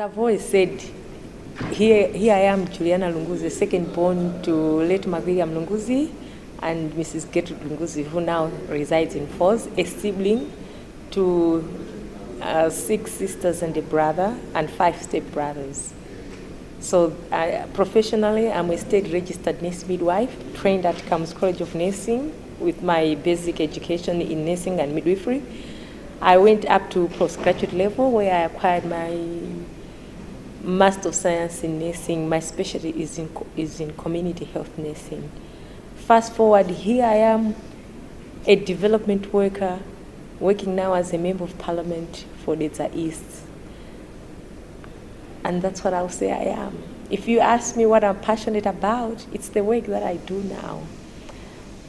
I've always said, here I am, Juliana Lunguzi, second born to late Miriam Lunguzi and Mrs. Gertrude Lunguzi, who now resides in Falls, a sibling to 6 sisters and a brother and 5 step-brothers. So professionally, I'm a state-registered nurse midwife, trained at Camus College of Nursing with my basic education in nursing and midwifery. I went up to postgraduate level where I acquired my Master of Science in Nursing. My specialty is in community health nursing. Fast forward, here I am, a development worker, working now as a member of parliament for Dedza East. And that's what I'll say I am. If you ask me what I'm passionate about, it's the work that I do now.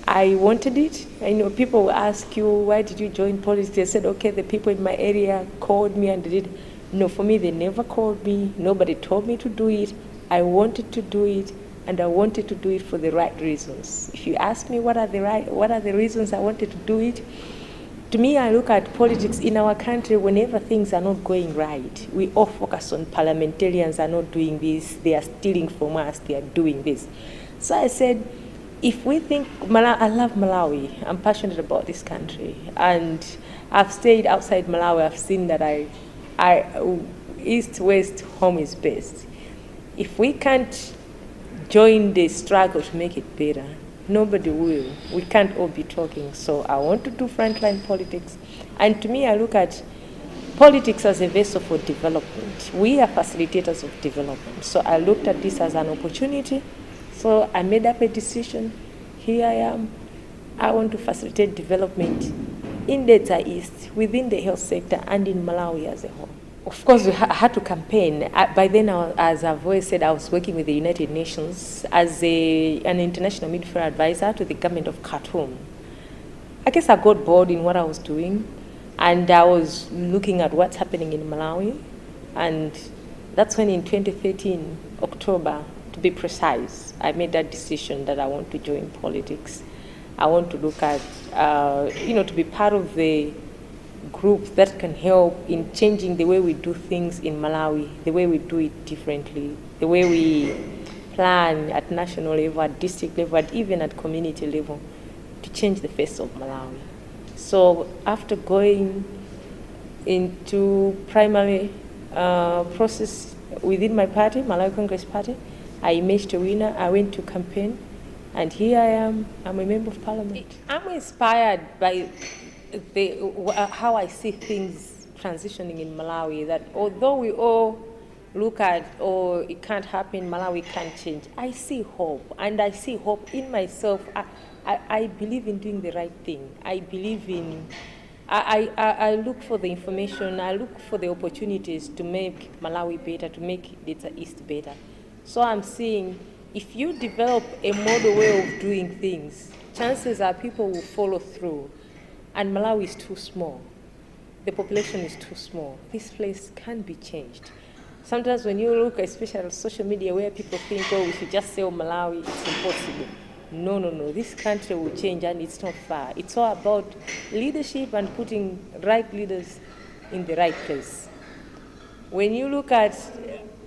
I wanted it. I know people will ask you, why did you join politics? I said, okay, the people in my area called me and did it. No, for me, they never called me. Nobody told me to do it. I wanted to do it, and I wanted to do it for the right reasons. If you ask me what are the reasons I wanted to do it, to me, I look at politics in our country whenever things are not going right. We all focus on parliamentarians are not doing this, they are stealing from us, they are doing this. So I said, if we think, I love Malawi, I'm passionate about this country, and I've stayed outside Malawi, I've seen that East, West, home is best. If we can't join the struggle to make it better, nobody will. We can't all be talking. So I want to do frontline politics. And to me, I look at politics as a vessel for development. We are facilitators of development. So I looked at this as an opportunity. So I made up a decision. Here I am. I want to facilitate development in Dedza East, within the health sector, and in Malawi as a whole. Of course, we had to campaign. By then, as I've always said, I was working with the United Nations as an international midwifery advisor to the government of Khartoum. I guess I got bored in what I was doing, and I was looking at what's happening in Malawi. And that's when in 2013, October, to be precise, I made that decision that I want to join politics. I want to look at, to be part of the group that can help in changing the way we do things in Malawi, the way we do it differently, the way we plan at national level, at district level, and even at community level to change the face of Malawi. So after going into primary process within my party, Malawi Congress Party, I emerged a winner. I went to campaign, and here I am. I'm a member of parliament. I'm inspired by how I see things transitioning in Malawi, that although we all look at, oh, it can't happen, Malawi can't change, I see hope, and I see hope in myself. I believe in doing the right thing. I believe in, I look for the information, I look for the opportunities to make Malawi better, to make Dedza East better. So I'm seeing, if you develop a model way of doing things, chances are people will follow through. And Malawi is too small. The population is too small. This place can be changed. Sometimes when you look, especially on social media, where people think, oh, we should just sell Malawi, it's impossible. No, no, no. This country will change, and it's not far. It's all about leadership and putting right leaders in the right place. When you look at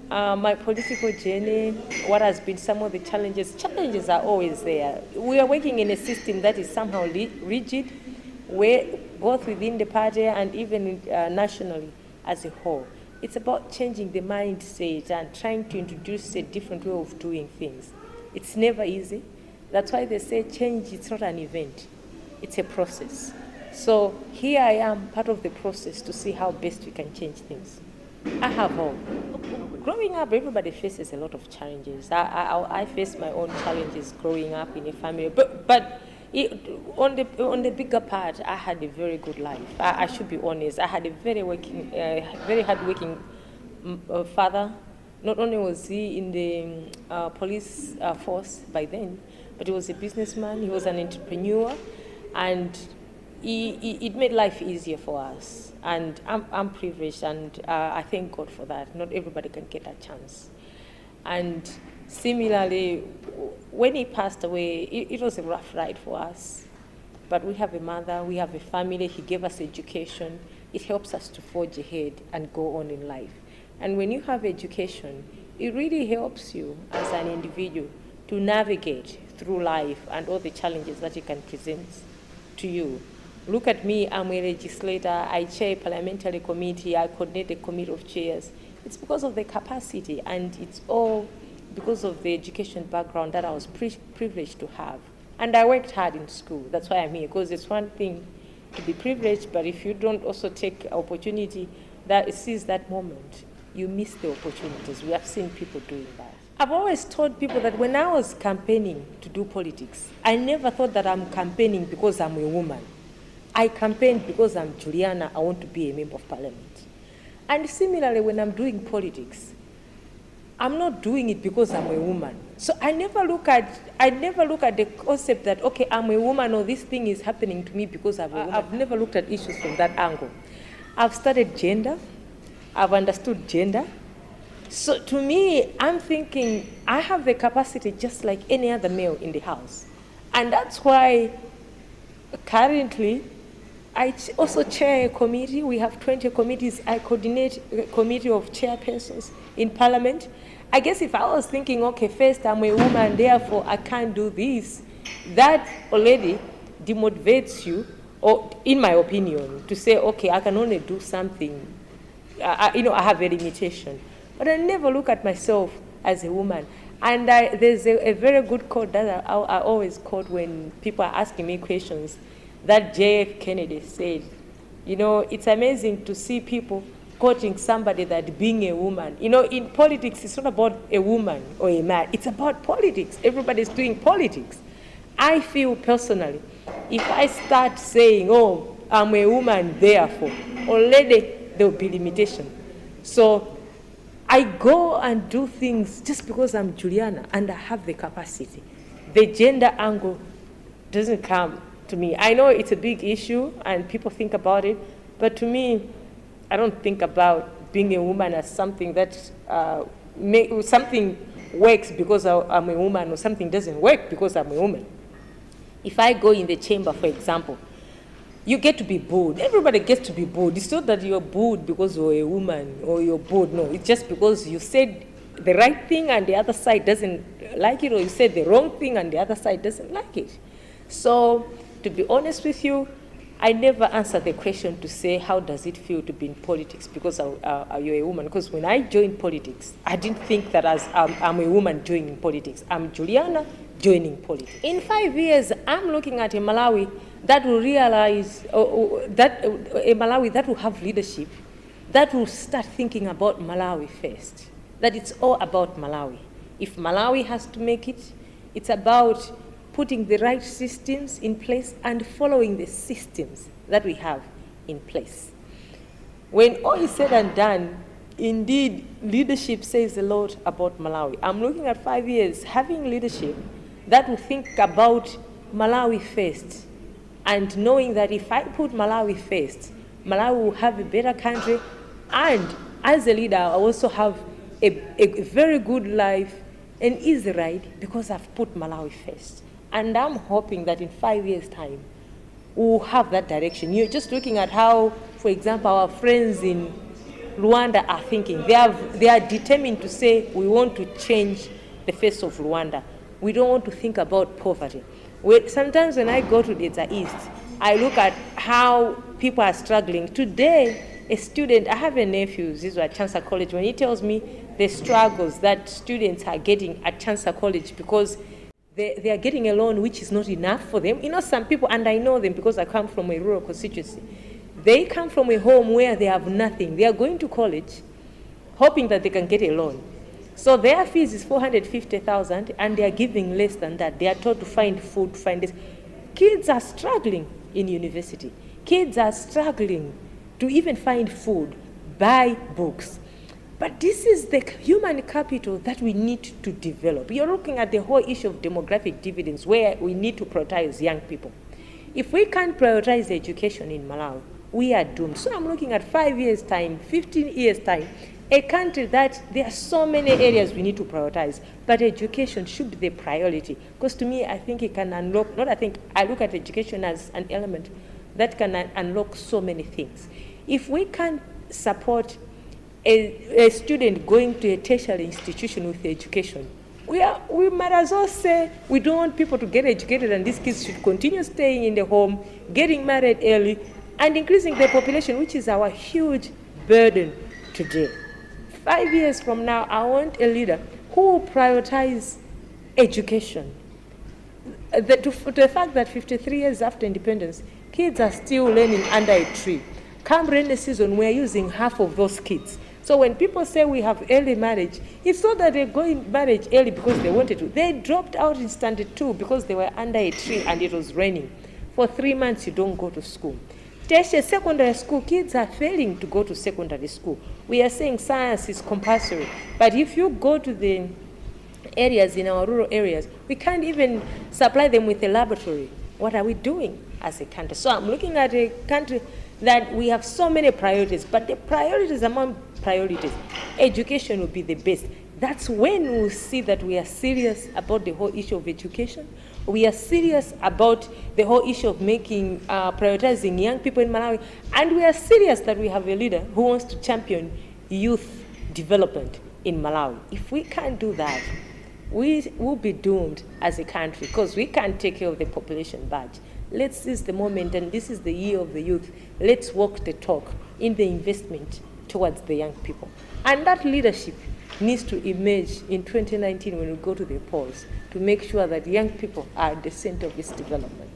my political journey, what has been some of the challenges are always there. We are working in a system that is somehow rigid, where both within the party and even nationally as a whole. It's about changing the mindset and trying to introduce a different way of doing things. It's never easy. That's why they say change, it's not an event. It's a process. So here I am, part of the process to see how best we can change things. I have hope. Growing up, everybody faces a lot of challenges. I face my own challenges growing up in a family, but on the bigger part, I had a very good life. I should be honest. I had a very hardworking father. Not only was he in the police force by then, but he was a businessman. He was an entrepreneur, and it made life easier for us. And I'm privileged, and I thank God for that. Not everybody can get that chance. And similarly, when he passed away, it was a rough ride for us. But we have a mother, we have a family, he gave us education. It helps us to forge ahead and go on in life. And when you have education, it really helps you as an individual to navigate through life and all the challenges that it can present to you. Look at me, I'm a legislator, I chair a parliamentary committee, I coordinate a committee of chairs. It's because of the capacity, and it's all because of the education background that I was privileged to have. And I worked hard in school. That's why I'm here, because it's one thing to be privileged, but if you don't also take opportunity that seize that moment, you miss the opportunities. We have seen people doing that. I've always told people that when I was campaigning to do politics, I never thought that I'm campaigning because I'm a woman. I campaigned because I'm Juliana, I want to be a member of parliament. And similarly, when I'm doing politics, I'm not doing it because I'm a woman. So I never look at the concept that, okay, I'm a woman or this thing is happening to me because I'm a woman. I've never looked at issues from that angle. I've studied gender, I've understood gender. So to me, I'm thinking I have the capacity just like any other male in the house. And that's why currently I also chair a committee. We have 20 committees. I coordinate a committee of chairpersons in parliament. I guess if I was thinking, okay, first I'm a woman, therefore I can't do this, that already demotivates you, or in my opinion, to say, okay, I can only do something. I have a limitation. But I never look at myself as a woman. And there's a very good quote that I always quote when people are asking me questions, that J.F. Kennedy said, it's amazing to see people quoting somebody that being a woman. In politics, it's not about a woman or a man. It's about politics. Everybody's doing politics. I feel personally, if I start saying, oh, I'm a woman, therefore, already there will be limitation. So I go and do things just because I'm Juliana and I have the capacity. The gender angle doesn't come to me. I know it's a big issue and people think about it, but to me, I don't think about being a woman as something that something works because I'm a woman, or something doesn't work because I'm a woman. If I go in the chamber, for example, you get to be booed. Everybody gets to be booed. It's not that you're booed because you're a woman or you're booed. No, it's just because you said the right thing and the other side doesn't like it, or you said the wrong thing and the other side doesn't like it. So, to be honest with you, I never answer the question to say, how does it feel to be in politics because you're a woman? Because when I joined politics, I didn't think that as I'm a woman joining politics. I'm Juliana joining politics. In 5 years, I'm looking at a Malawi that will realize, a Malawi that will have leadership, that will start thinking about Malawi first, that it's all about Malawi. If Malawi has to make it, it's about putting the right systems in place and following the systems that we have in place. When all is said and done, indeed, leadership says a lot about Malawi. I'm looking at 5 years, having leadership that will think about Malawi first, and knowing that if I put Malawi first, Malawi will have a better country, and as a leader, I also have a very good life, an easy ride, because I've put Malawi first. And I'm hoping that in 5 years' time, we'll have that direction. You're just looking at how, for example, our friends in Rwanda are thinking. They are determined to say, we want to change the face of Rwanda. We don't want to think about poverty. Sometimes when I go to the East, I look at how people are struggling. Today, a student, I have a nephew, this is at Chancellor College, when he tells me the struggles that students are getting at Chancellor College because they are getting a loan which is not enough for them. Some people, and I know them because I come from a rural constituency, they come from a home where they have nothing. They are going to college hoping that they can get a loan. So their fees is 450,000 and they are giving less than that. They are told to find food, find this. Kids are struggling in university. Kids are struggling to even find food, buy books. But this is the human capital that we need to develop. You're looking at the whole issue of demographic dividends where we need to prioritize young people. If we can't prioritize education in Malawi, we are doomed. So I'm looking at 5 years' time, 15 years' time, a country that there are so many areas we need to prioritize, but education should be the priority. Because to me, I think it can unlock, I look at education as an element that can unlock so many things. If we can support a student going to a tertiary institution with education, we might as well say we don't want people to get educated and these kids should continue staying in the home, getting married early, and increasing the population, which is our huge burden today. 5 years from now, I want a leader who will prioritize education. The fact that 53 years after independence, kids are still learning under a tree. Come rainy season, we are using half of those kids. So when people say we have early marriage, it's not that they're going marriage early because they wanted to. They dropped out in standard 2 because they were under a tree and it was raining. For 3 months, you don't go to school. Tertiary secondary school, kids are failing to go to secondary school. We are saying science is compulsory. But if you go to the areas, in our rural areas, we can't even supply them with a laboratory. What are we doing as a country? So I'm looking at a country that we have so many priorities, but the priorities among priorities, education will be the best. That's when we'll see that we are serious about the whole issue of education. We are serious about the whole issue of prioritizing young people in Malawi, and we are serious that we have a leader who wants to champion youth development in Malawi. If we can't do that, we will be doomed as a country because we can't take care of the population badge. Let's seize the moment, and this is the year of the youth. Let's walk the talk in the investment towards the young people. And that leadership needs to emerge in 2019 when we go to the polls to make sure that young people are at the center of this development.